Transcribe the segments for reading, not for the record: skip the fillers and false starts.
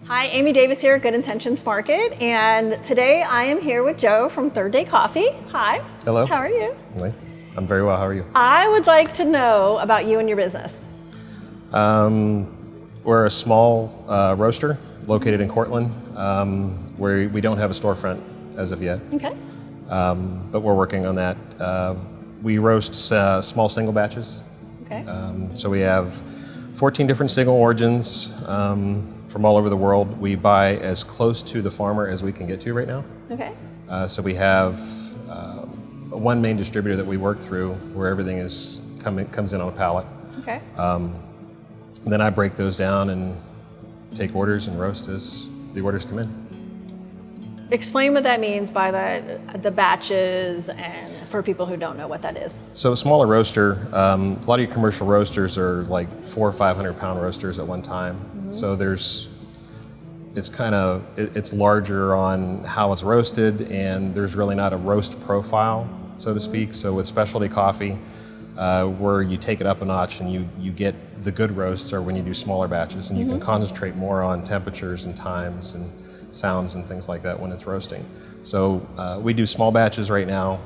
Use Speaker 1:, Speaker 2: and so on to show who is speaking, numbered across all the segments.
Speaker 1: Hi, Amy Davis here at Good Intentions Market, and today I am here with Joe from Third Day Coffee. Hi.
Speaker 2: Hello.
Speaker 1: How are you?
Speaker 2: I'm very well. How are you?
Speaker 1: I would like to know about you and your business.
Speaker 2: We're a small roaster located in Cortland, where we don't have a storefront as of yet,
Speaker 1: Okay.
Speaker 2: but we're working on that. We roast small single batches.
Speaker 1: Okay.
Speaker 2: So we have 14 different single origins from all over the world. We buy as close to the farmer as we can get to right now.
Speaker 1: Okay.
Speaker 2: So we have one main distributor that we work through where everything comes in on a pallet.
Speaker 1: Okay.
Speaker 2: Then I break those down and take orders and roast as the orders come in.
Speaker 1: Explain what that means by the batches, and for people who don't know what that is.
Speaker 2: So a smaller roaster, a lot of your commercial roasters are like 400 or 500 pound roasters at one time. Mm-hmm. So it's larger on how it's roasted, and there's really not a roast profile, so to speak. So with specialty coffee, where you take it up a notch and you get the good roasts are when you do smaller batches, and you can concentrate more on temperatures and times and sounds and things like that when it's roasting. So we do small batches right now.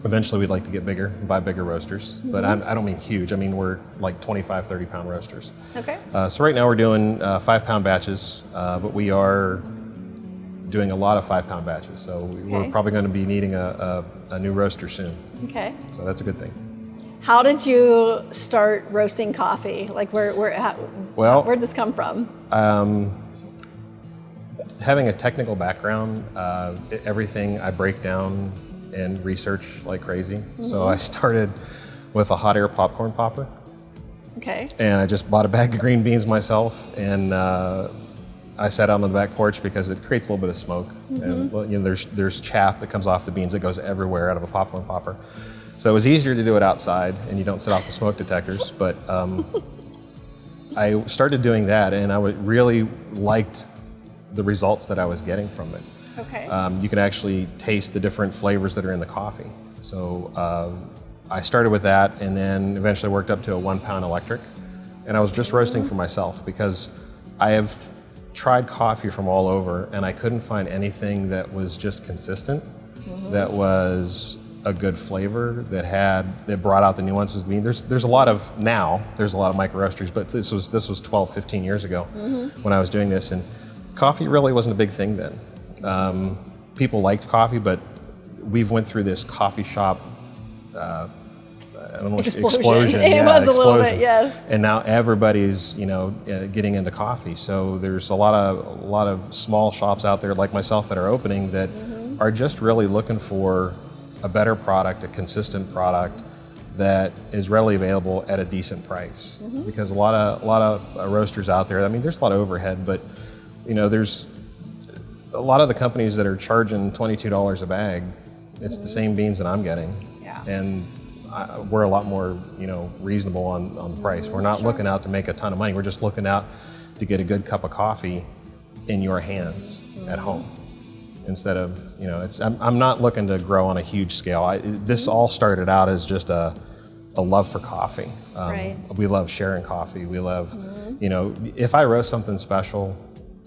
Speaker 2: Eventually we'd like to get bigger and buy bigger roasters, but I don't mean huge. I mean, we're like 25, 30 pound roasters.
Speaker 1: Okay.
Speaker 2: So right now we're doing 5 pound batches, but we are doing a lot of 5 pound batches. So we're probably going to be needing a new roaster soon.
Speaker 1: Okay.
Speaker 2: So that's a good thing.
Speaker 1: How did you start roasting coffee? Like where'd this come from?
Speaker 2: Having a technical background, everything I break down and research like crazy. So I started with a hot air popcorn popper.
Speaker 1: Okay.
Speaker 2: And I just bought a bag of green beans myself, and I sat out on the back porch because it creates a little bit of smoke. And there's chaff that comes off the beans that goes everywhere out of a popcorn popper. So it was easier to do it outside, and you don't set off the smoke detectors. But I started doing that, and I really liked the results that I was getting from it.
Speaker 1: Okay.
Speaker 2: You can actually taste the different flavors that are in the coffee. So I started with that, and then eventually worked up to a 1 pound electric. And I was just roasting for myself because I have tried coffee from all over, and I couldn't find anything that was just consistent, that was a good flavor, that brought out the nuances. I mean, there's a lot of micro roasters, but this was 12, 15 years ago when I was doing this, and coffee really wasn't a big thing then. People liked coffee, but we've went through this coffee shop explosion.
Speaker 1: It was a little bit, yes.
Speaker 2: And now everybody's getting into coffee. So there's a lot of small shops out there like myself that are opening that are just really looking for a better product, a consistent product that is readily available at a decent price. Because a lot of roasters out there, I mean, there's a lot of overhead, but there's a lot of the companies that are charging $22 a bag. It's the same beans that I'm getting, and we're a lot more reasonable on the price. We're not looking out to make a ton of money. We're just looking out to get a good cup of coffee in your hands at home. Instead of I'm not looking to grow on a huge scale. This all started out as just a love for coffee. We love sharing coffee. We love if I roast something special,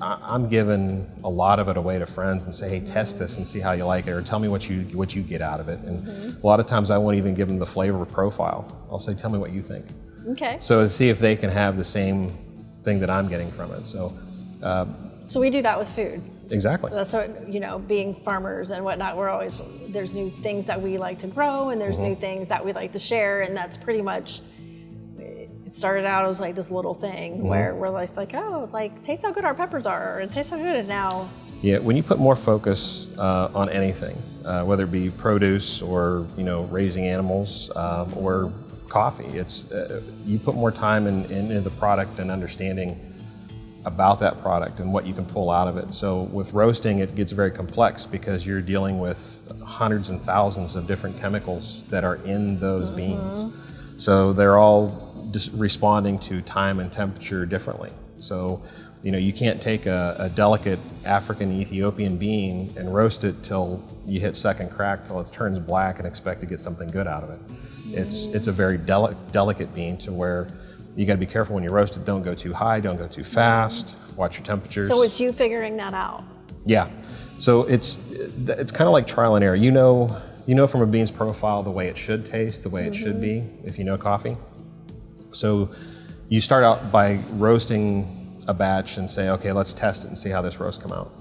Speaker 2: I'm giving a lot of it away to friends and say, hey, test this and see how you like it, or tell me what you get out of it. And a lot of times I won't even give them the flavor profile. I'll say, tell me what you think.
Speaker 1: Okay.
Speaker 2: So to see if they can have the same thing that I'm getting from it. So
Speaker 1: we do that with food.
Speaker 2: Exactly.
Speaker 1: So that's what, being farmers and whatnot, there's new things that we like to grow, and there's new things that we like to share, and that's pretty much, it started out as like this little thing where we're like, taste how good our peppers are, and taste how good, and now.
Speaker 2: Yeah, when you put more focus on anything, whether it be produce or, raising animals or coffee, it's you put more time into the product and understanding about that product and what you can pull out of it. So with roasting, it gets very complex because you're dealing with hundreds and thousands of different chemicals that are in those beans. So they're all just responding to time and temperature differently. So you can't take a delicate African Ethiopian bean and roast it till you hit second crack, till it turns black, and expect to get something good out of it. It's a very delicate bean to where You got to be careful when you roast it. Don't go too high, don't go too fast. Watch your temperatures.
Speaker 1: So it's you figuring that out.
Speaker 2: Yeah. So it's kind of like trial and error. You know from a bean's profile the way it should taste, the way it should be, if you know coffee. So you start out by roasting a batch and say, okay, let's test it and see how this roast come out.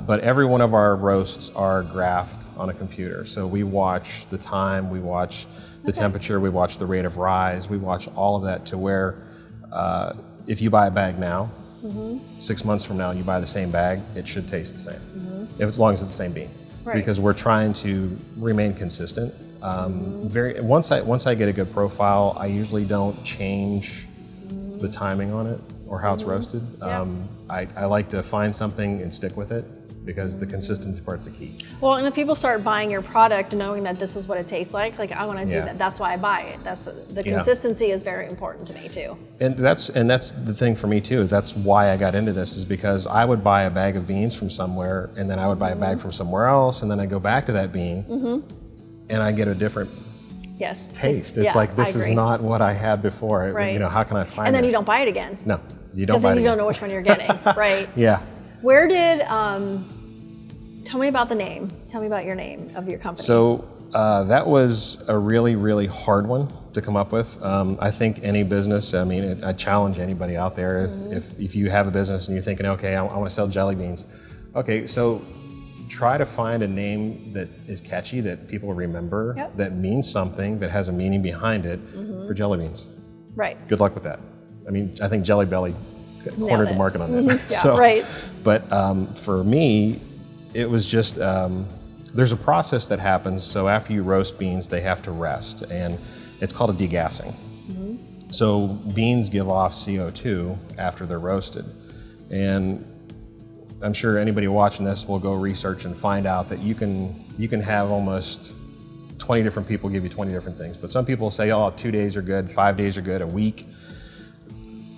Speaker 2: But every one of our roasts are graphed on a computer. So we watch the time, we watch the temperature, we watch the rate of rise, we watch all of that to where if you buy a bag now, 6 months from now, you buy the same bag, it should taste the same, as long as it's the same bean.
Speaker 1: Right.
Speaker 2: Because we're trying to remain consistent. Once I get a good profile, I usually don't change the timing on it or how it's roasted. I like to find something and stick with it because the consistency part's the key.
Speaker 1: Well, and if people start buying your product knowing that this is what it tastes like I want to do that. That's why I buy it. That's the consistency is very important to me too.
Speaker 2: And that's the thing for me too. That's why I got into this, is because I would buy a bag of beans from somewhere, and then I would buy a bag from somewhere else, and then I go back to that bean, and I get a different taste. It's like, this is not what I had before.
Speaker 1: Right.
Speaker 2: You know, how can I find it?
Speaker 1: And then you don't buy it again.
Speaker 2: No, you don't buy it again.
Speaker 1: Because then you don't know which one you're getting, right?
Speaker 2: Yeah.
Speaker 1: Where did, tell me about the name. Tell me about your name of your company.
Speaker 2: So that was a really, really hard one to come up with. I think any business, I challenge anybody out there, if you have a business and you're thinking, okay, I want to sell jelly beans. Okay, so try to find a name that is catchy, that people remember, that means something, that has a meaning behind it for jelly beans.
Speaker 1: Right.
Speaker 2: Good luck with that. I think Jelly Belly cornered the market on that.
Speaker 1: Right.
Speaker 2: But for me, it was just, there's a process that happens. So after you roast beans, they have to rest, and it's called a degassing. So beans give off CO2 after they're roasted. And I'm sure anybody watching this will go research and find out that you can have almost 20 different people give you 20 different things. But some people say, oh, 2 days are good, 5 days are good, a week.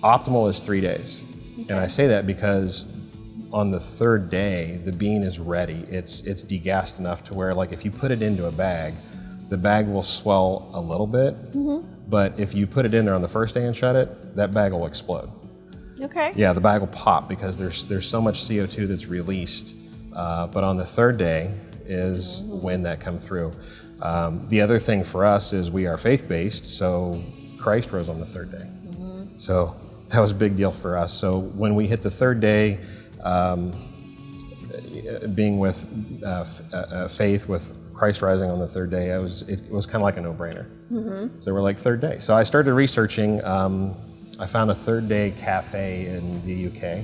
Speaker 2: Optimal is 3 days. And I say that because on the third day, the bean is ready. It's degassed enough to where, like, if you put it into a bag, the bag will swell a little bit. But if you put it in there on the first day and shut it, that bag will explode.
Speaker 1: Okay.
Speaker 2: Yeah, the bag will pop because there's so much CO2 that's released. But on the third day is when that comes through. The other thing for us is we are faith-based, so Christ rose on the third day. So that was a big deal for us. So when we hit the third day, being with faith, with Christ rising on the third day, it was kind of like a no-brainer. So we're like, third day. So I started researching. I found a third day cafe in the UK.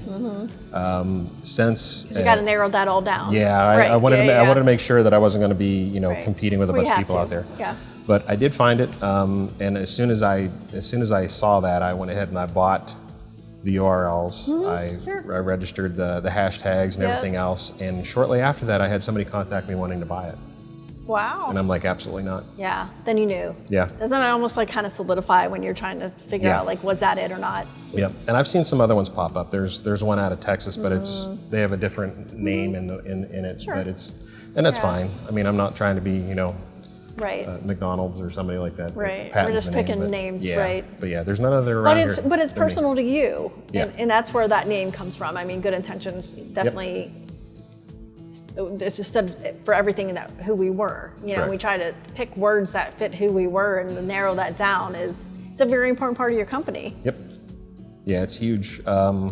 Speaker 1: You got to narrow that all down.
Speaker 2: Yeah, I wanted to make sure that I wasn't going to be, competing with a bunch of people out there.
Speaker 1: Yeah.
Speaker 2: But I did find it, and as soon as I saw that, I went ahead and I bought the URLs. I registered the hashtags and everything else, and shortly after that, I had somebody contact me wanting to buy it.
Speaker 1: Wow.
Speaker 2: And I'm like, absolutely not.
Speaker 1: Yeah, then you knew.
Speaker 2: Yeah.
Speaker 1: Doesn't it almost like kind of solidify when you're trying to figure out, like, was that it or not?
Speaker 2: Yep. And I've seen some other ones pop up. There's one out of Texas, but they have a different name in it.
Speaker 1: Sure.
Speaker 2: But that's fine. I'm not trying to be,
Speaker 1: right.
Speaker 2: McDonald's or somebody like that.
Speaker 1: Right. We're just picking names, right?
Speaker 2: But yeah, there's none other around here.
Speaker 1: But it's personal to you.
Speaker 2: Yeah.
Speaker 1: And that's where that name comes from. Good intentions definitely. It's just for everything who we were. We try to pick words that fit who we were and to narrow that down. It's a very important part of your company.
Speaker 2: Yep. Yeah, it's huge. And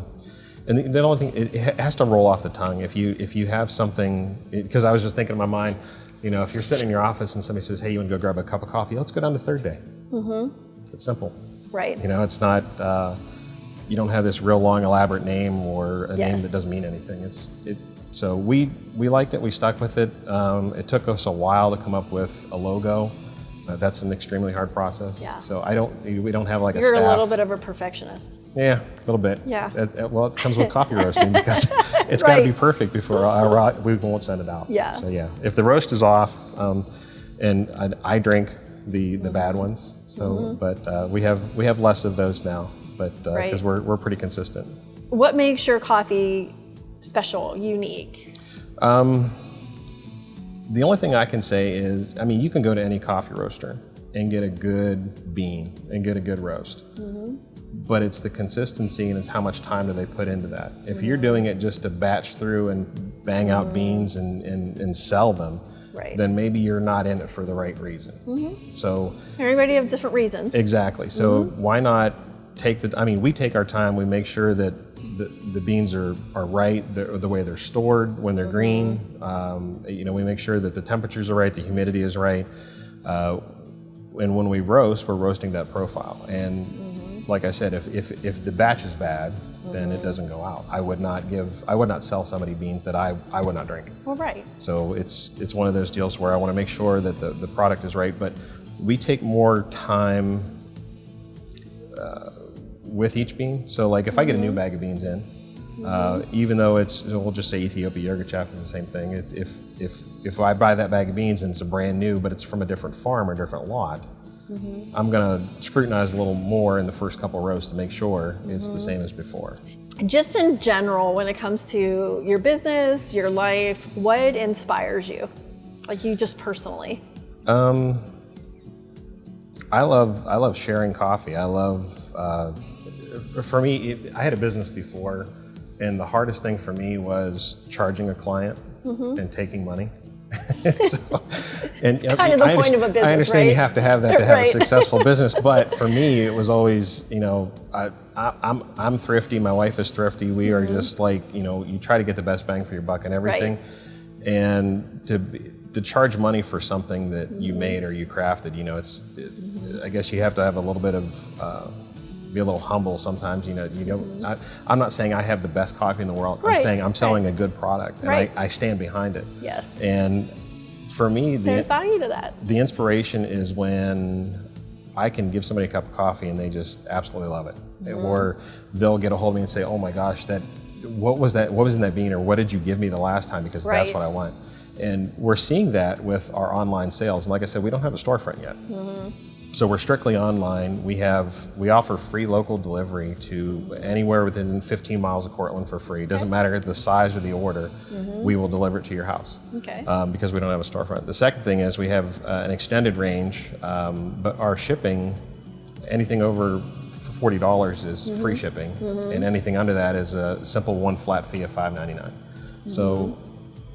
Speaker 2: the only thing, it has to roll off the tongue. If you have something, because I was just thinking in my mind, if you're sitting in your office and somebody says, hey, you want to go grab a cup of coffee? Let's go down to third day. It's simple.
Speaker 1: Right.
Speaker 2: It's not, you don't have this real long elaborate name or a name that doesn't mean anything. So we liked it, we stuck with it. It took us a while to come up with a logo. That's an extremely hard process.
Speaker 1: Yeah.
Speaker 2: So we don't have like a
Speaker 1: You're
Speaker 2: staff.
Speaker 1: a little bit of a perfectionist.
Speaker 2: Yeah, a little bit.
Speaker 1: Yeah.
Speaker 2: Well, it comes with coffee roasting because it's got to be perfect before we won't send it out.
Speaker 1: Yeah.
Speaker 2: So yeah, if the roast is off, and I drink the bad ones. So, but we have less of those now. But because we're pretty consistent.
Speaker 1: What makes your coffee special, unique?
Speaker 2: The only thing I can say is, you can go to any coffee roaster and get a good bean and get a good roast. But it's the consistency and it's how much time do they put into that. If you're doing it just to batch through and bang out beans and sell them, then maybe you're not in it for the right reason. So
Speaker 1: everybody has different reasons.
Speaker 2: Exactly. So why not take we take our time, we make sure that the beans are right, the way they're stored when they're green. We make sure that the temperatures are right, the humidity is right. And when we roast, we're roasting that profile. And like I said, if the batch is bad, then it doesn't go out. I would not sell somebody beans that I would not drink.
Speaker 1: Well, right.
Speaker 2: So it's one of those deals where I want to make sure that the product is right, but we take more time with each bean. So like if I get a new bag of beans in, even though we'll just say Ethiopia yogurt chaff is the same thing. It's if I buy that bag of beans and it's a brand new, but it's from a different farm or different lot, I'm gonna scrutinize a little more in the first couple roasts to make sure it's the same as before.
Speaker 1: Just in general, when it comes to your business, your life, what inspires you? Like you just personally?
Speaker 2: I love sharing coffee. I love, for me, I had a business before, and the hardest thing for me was charging a client and taking money. It's
Speaker 1: kind of the point of a business,
Speaker 2: I understand
Speaker 1: right?
Speaker 2: you have to have that to have a successful business, but for me, it was always, I'm thrifty, my wife is thrifty, we are just like, you try to get the best bang for your buck and everything. Right. And to charge money for something that you made or you crafted, I guess you have to have a little bit of, be a little humble sometimes, I'm not saying I have the best coffee in the world. I'm saying I'm selling a good product and I stand behind it.
Speaker 1: Yes.
Speaker 2: And for me,
Speaker 1: there's value to that.
Speaker 2: The inspiration is when I can give somebody a cup of coffee and they just absolutely love it. Or they'll get a hold of me and say, oh my gosh, what was in that bean, or what did you give me the last time, because that's what I want. And we're seeing that with our online sales. And like I said, we don't have a storefront yet. So we're strictly online. We offer free local delivery to anywhere within 15 miles of Cortland for free. It doesn't matter the size or the order, we will deliver it to your house.
Speaker 1: Okay.
Speaker 2: Because we don't have a storefront. The second thing is we have an extended range, but our shipping, anything over $40 is free shipping, and anything under that is a simple one flat fee of $5.99. So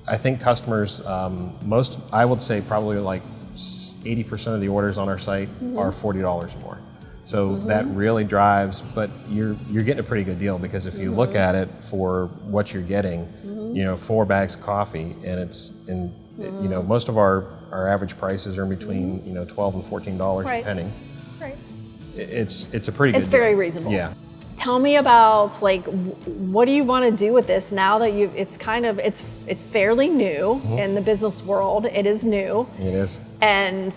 Speaker 2: I think customers, I would say probably like 80% of the orders on our site are $40 or more. So that really drives, but you're getting a pretty good deal, because if you look at it for what you're getting, 4 bags of coffee, and most of our average prices are in between $12 and $14 depending.
Speaker 1: Right.
Speaker 2: It's a pretty good deal.
Speaker 1: It's very reasonable.
Speaker 2: Yeah.
Speaker 1: Tell me about what do you want to do with this now that it's fairly new in the business world. It is new.
Speaker 2: It is.
Speaker 1: And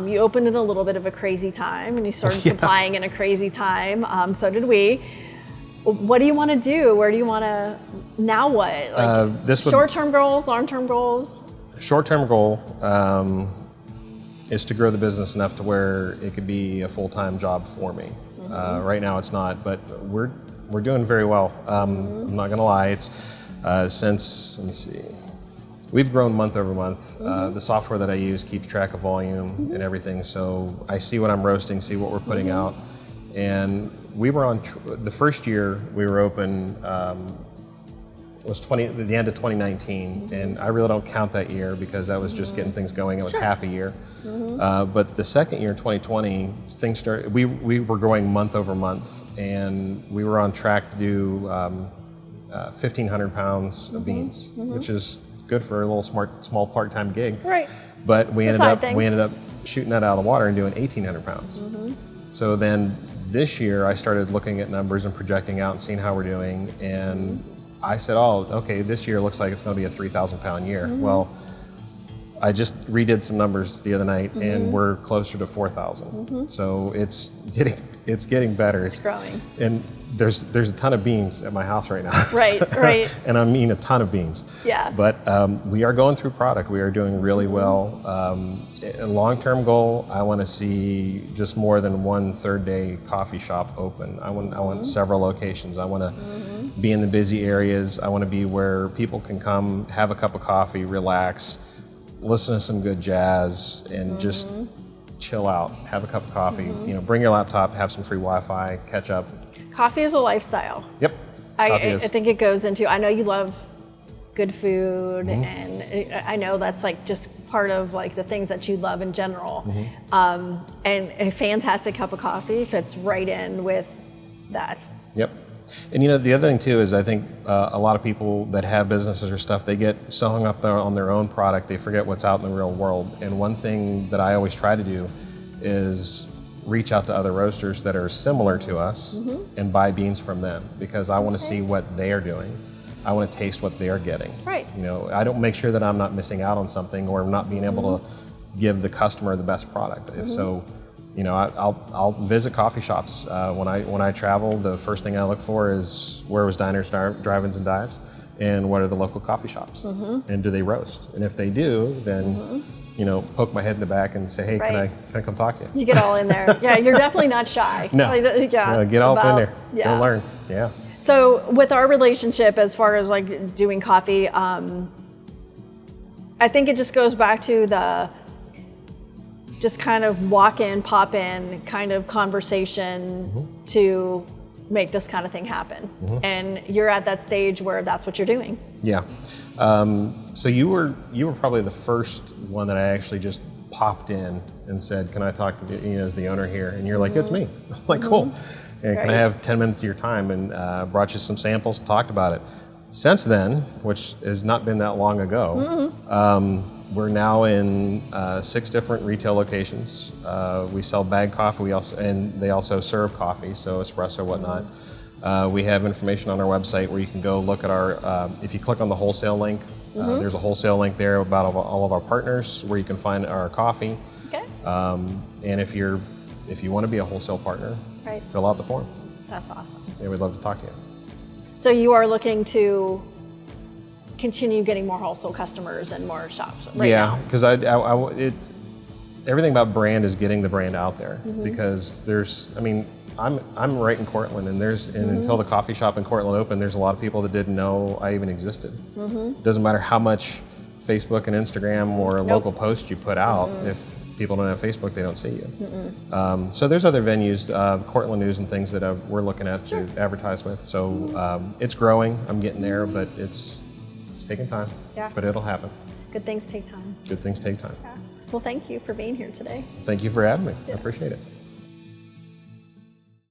Speaker 1: you opened in a little bit of a crazy time, and you started supplying in a crazy time. So did we. What do you want to do? Where do you want to, now what? Short-term goals, long-term goals?
Speaker 2: Short-term goal is to grow the business enough to where it could be a full-time job for me. Right now it's not, but we're doing very well. I'm not gonna lie, it's since, let me see, we've grown month over month. The software that I use keeps track of volume and everything, so I see what I'm roasting, see what we're putting out. And we were on, the first year we were open, was the end of 2019, and I really don't count that year because that was just getting things going. It was half a year. But the second year, 2020, things started. We were growing month over month, and we were on track to do 1,500 pounds of beans, which is good for a little small part-time gig.
Speaker 1: Right.
Speaker 2: But we ended up shooting that out of the water and doing 1,800 pounds. So then this year, I started looking at numbers and projecting out and seeing how we're doing, and I said, oh, okay, this year looks like it's going to be a 3,000 pound year. Well, I just redid some numbers the other night, and we're closer to 4,000. So it's getting better.
Speaker 1: It's growing.
Speaker 2: And there's a ton of beans at my house right now.
Speaker 1: Right.
Speaker 2: And I mean a ton of beans.
Speaker 1: Yeah.
Speaker 2: But we are going through product. We are doing really well. A long-term goal, I want to see just more than one third-day coffee shop open. I want several locations. I want to be in the busy areas. I want to be where people can come, have a cup of coffee, relax, listen to some good jazz, and just chill out, have a cup of coffee, bring your laptop, have some free Wi-Fi, catch up.
Speaker 1: Coffee is a lifestyle.
Speaker 2: Yep.
Speaker 1: I think it goes into, I know you love good food, and I know that's like just part of like the things that you love in general. And a fantastic cup of coffee fits right in with that.
Speaker 2: Yep. And the other thing too is I think a lot of people that have businesses or stuff, they get so hung up on their own product, they forget what's out in the real world. And one thing that I always try to do is reach out to other roasters that are similar to us and buy beans from them, because I want to see what they are doing. I want to taste what they are getting.
Speaker 1: Right.
Speaker 2: I don't make sure that I'm not missing out on something or not being able to give the customer the best product. If so, I'll visit coffee shops. When I travel, the first thing I look for is where was diners, drive-ins, and dives, and what are the local coffee shops, and do they roast? And if they do, then poke my head in the back and say, hey, can I come talk to you?
Speaker 1: You get all in there. Yeah, you're definitely not shy.
Speaker 2: No. Get all up in there. Go learn. Yeah.
Speaker 1: So with our relationship, as far as like doing coffee, I think it just goes back to the just kind of walk in, pop in kind of conversation to make this kind of thing happen. And you're at that stage where that's what you're doing. Yeah.
Speaker 2: So you were probably the first one that I actually just popped in and said, can I talk to you as the owner here? And you're like, it's me. I'm like, cool. And can I have 10 minutes of your time? And brought you some samples, talked about it. Since then, which has not been that long ago, we're now in 6 different retail locations. We sell bagged coffee. They also serve coffee, so espresso, whatnot. We have information on our website where you can go look at our. If you click on the wholesale link, there's a wholesale link there about all of our partners where you can find our coffee.
Speaker 1: Okay.
Speaker 2: And if you want to be a wholesale partner, fill out the form.
Speaker 1: That's awesome.
Speaker 2: Yeah, we'd love to talk to you.
Speaker 1: So you are looking to continue getting more wholesale customers and more shops right now?
Speaker 2: Yeah, because it's everything about brand is getting the brand out there, because I'm right in Cortland, and until the coffee shop in Cortland opened, there's a lot of people that didn't know I even existed. It doesn't matter how much Facebook and Instagram or local posts you put out, if people don't have Facebook, they don't see you. So there's other venues, Cortland News and things that we're looking at to advertise with. So it's growing. I'm getting there, but it's taking time. Yeah. But it'll happen.
Speaker 1: Good things take time.
Speaker 2: Good things take time.
Speaker 1: Yeah. Well, thank you for being here today.
Speaker 2: Thank you for having me. I appreciate it.